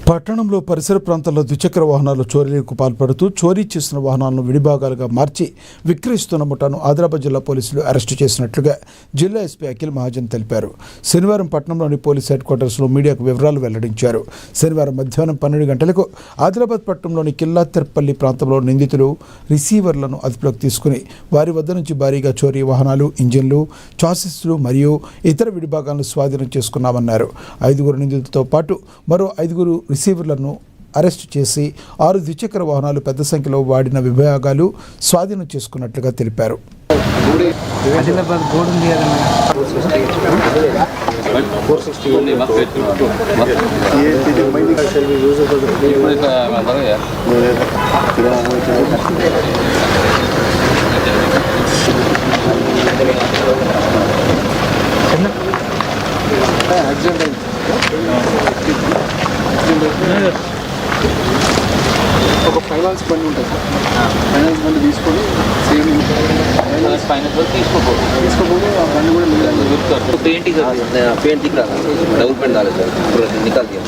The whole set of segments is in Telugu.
పట్టణంలో పరిసర ప్రాంతాల్లో ద్విచక్ర వాహనాలు చోరీలకు పాల్పడుతూ చోరీ చేసిన వాహనాలను విడిభాగాలుగా మార్చి విక్రయిస్తున్న ముఠాను ఆదిలాబాద్ జిల్లా పోలీసులు అరెస్టు చేసినట్లుగా జిల్లా ఎస్పీ అఖిల్ మహాజన్ తెలిపారు. శనివారం పట్టణంలోని పోలీస్ హెడ్ క్వార్టర్స్లో మీడియాకు వివరాలు వెల్లడించారు. శనివారం మధ్యాహ్నం 12 గంటలకు ఆదిలాబాద్ పట్టణంలోని కిల్లాతెర్పల్లి ప్రాంతంలో నిందితులు రిసీవర్లను అదుపులోకి తీసుకుని వారి వద్ద నుంచి భారీగా చోరీ వాహనాలు, ఇంజిన్లు, చాసిస్లు మరియు ఇతర విడిభాగాలను స్వాధీనం చేసుకున్నామన్నారు. 5 నిందితులతో పాటు మరో 5 రిసీవర్లను అరెస్టు చేసి 6 ద్విచక్ర వాహనాలు, పెద్ద సంఖ్యలో వాడిన విభాగాలు స్వాధీనం చేసుకున్నట్లుగా తెలిపారు. ఒక ఫైనాన్స్ బండి ఉంటుంది సార్. ఫైనాన్స్ బండి తీసుకొని సేమ్ ఫైనాన్స్ తీసుకోకపోతే ఆ బండి కూడా లేదు. पेंट दिख रहा था, डबल पेंट डाले सर, पूरा निकाल दिया,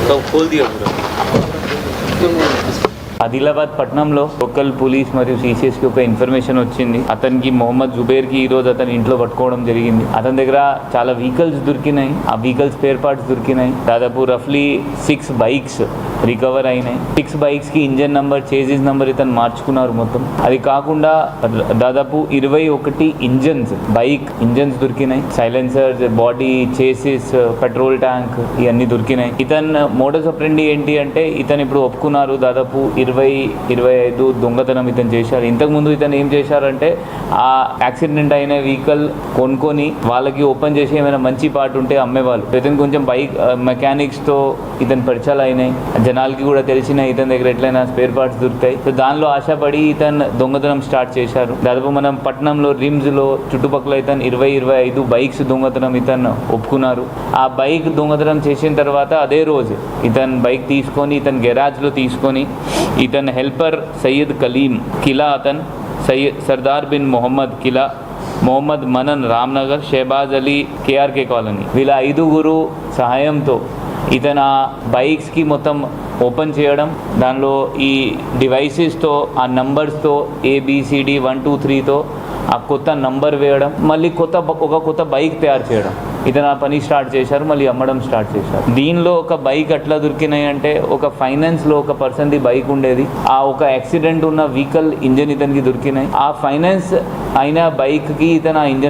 तो खोल दिया पूरा. ఆదిలాబాద్ పట్టణంలో లోకల్ పోలీస్ మరియు సిసిఎస్కి ఒక ఇన్ఫర్మేషన్ వచ్చింది. అతనికి మొహమ్మద్ జుబేర్కి ఈరోజు అతని ఇంట్లో పట్టుకోవడం జరిగింది. అతని దగ్గర చాలా వెహికల్స్ దొరికినాయి. ఆ వెహికల్స్ స్పేర్ పార్ట్స్ దొరికినాయి. దాదాపు రఫ్లీ 6 బైక్స్ రికవర్ అయినాయి. 6 బైక్స్కి ఇంజన్ నంబర్, చేసిస్ నంబర్ ఇతను మార్చుకున్నారు మొత్తం. అది కాకుండా దాదాపు 21 ఇంజన్స్, బైక్ ఇంజన్స్ దొరికినాయి. Silencers, body, chassis, petrol tank ఇవన్నీ దొరికినాయి. ఇతను మోడస్ ఆపరెండి ఏంటి అంటే ఇతను ఇప్పుడు ఒప్పుకున్నారు దాదాపు 20-25 దొంగతనం ఇతను చేశారు. ఇంతకుముందు ఇతను ఏం చేశారంటే ఆ యాక్సిడెంట్ అయిన వెహికల్ కొనుక్కొని వాళ్ళకి ఓపెన్ చేసి ఏమైనా మంచి పార్ట్ ఉంటే అమ్మేవాళ్ళు. ఇతను కొంచెం బైక్ మెకానిక్స్తో ఇతను పరిచయాలు అయినాయి. జనాలకి కూడా తెలిసిన ఇతని దగ్గర ఎట్లయినా స్పేర్ పార్ట్స్ దొరుకుతాయి. సో దానిలో ఆశపడి ఇతను దొంగతనం స్టార్ట్ చేశారు. దాదాపు మనం పట్టణంలో రిమ్స్లో చుట్టుపక్కల ఇతను 20-25 బైక్స్ దొంగతనం ఇతను ఒప్పుకున్నారు. ఆ బైక్ దొంగతనం చేసిన తర్వాత అదే రోజు ఇతను బైక్ తీసుకొని ఇతను గెరాజ్లో తీసుకొని ఇతను హెల్పర్ సయ్యద్ కలీం కిలా, అతను సర్దార్ బిన్ మొహమ్మద్ కిలా, మొహమ్మద్ మనన్ రామ్నగర్, షెహబాజ్ అలీ కేఆర్కే కాలనీ, వీళ్ళ 5 సహాయంతో ఇతను ఆ బైక్స్కి మొత్తం ఓపెన్ చేయడం, దానిలో ఈ డివైసెస్తో ఆ నంబర్స్తో ABCD 1 2 3తో ఆ కొత్త నంబర్ వేయడం, మళ్ళీ ఒక కొత్త బైక్ తయారు చేయడం, ఇతను ఆ పని స్టార్ట్ చేశారు. మళ్ళీ అమ్మడం స్టార్ట్ చేశారు. దీనిలో ఒక బైక్ అట్లా దొరికినాయి అంటే ఒక ఫైనాన్స్లో ఒక పర్సన్ది బైక్ ఉండేది. ఆ ఒక యాక్సిడెంట్ ఉన్న వెహికల్ ఇంజన్ ఇతనికి దొరికినాయి. ఆ ఫైనాన్స్ అయిన బైక్కి ఇతను ఆ ఇంజన్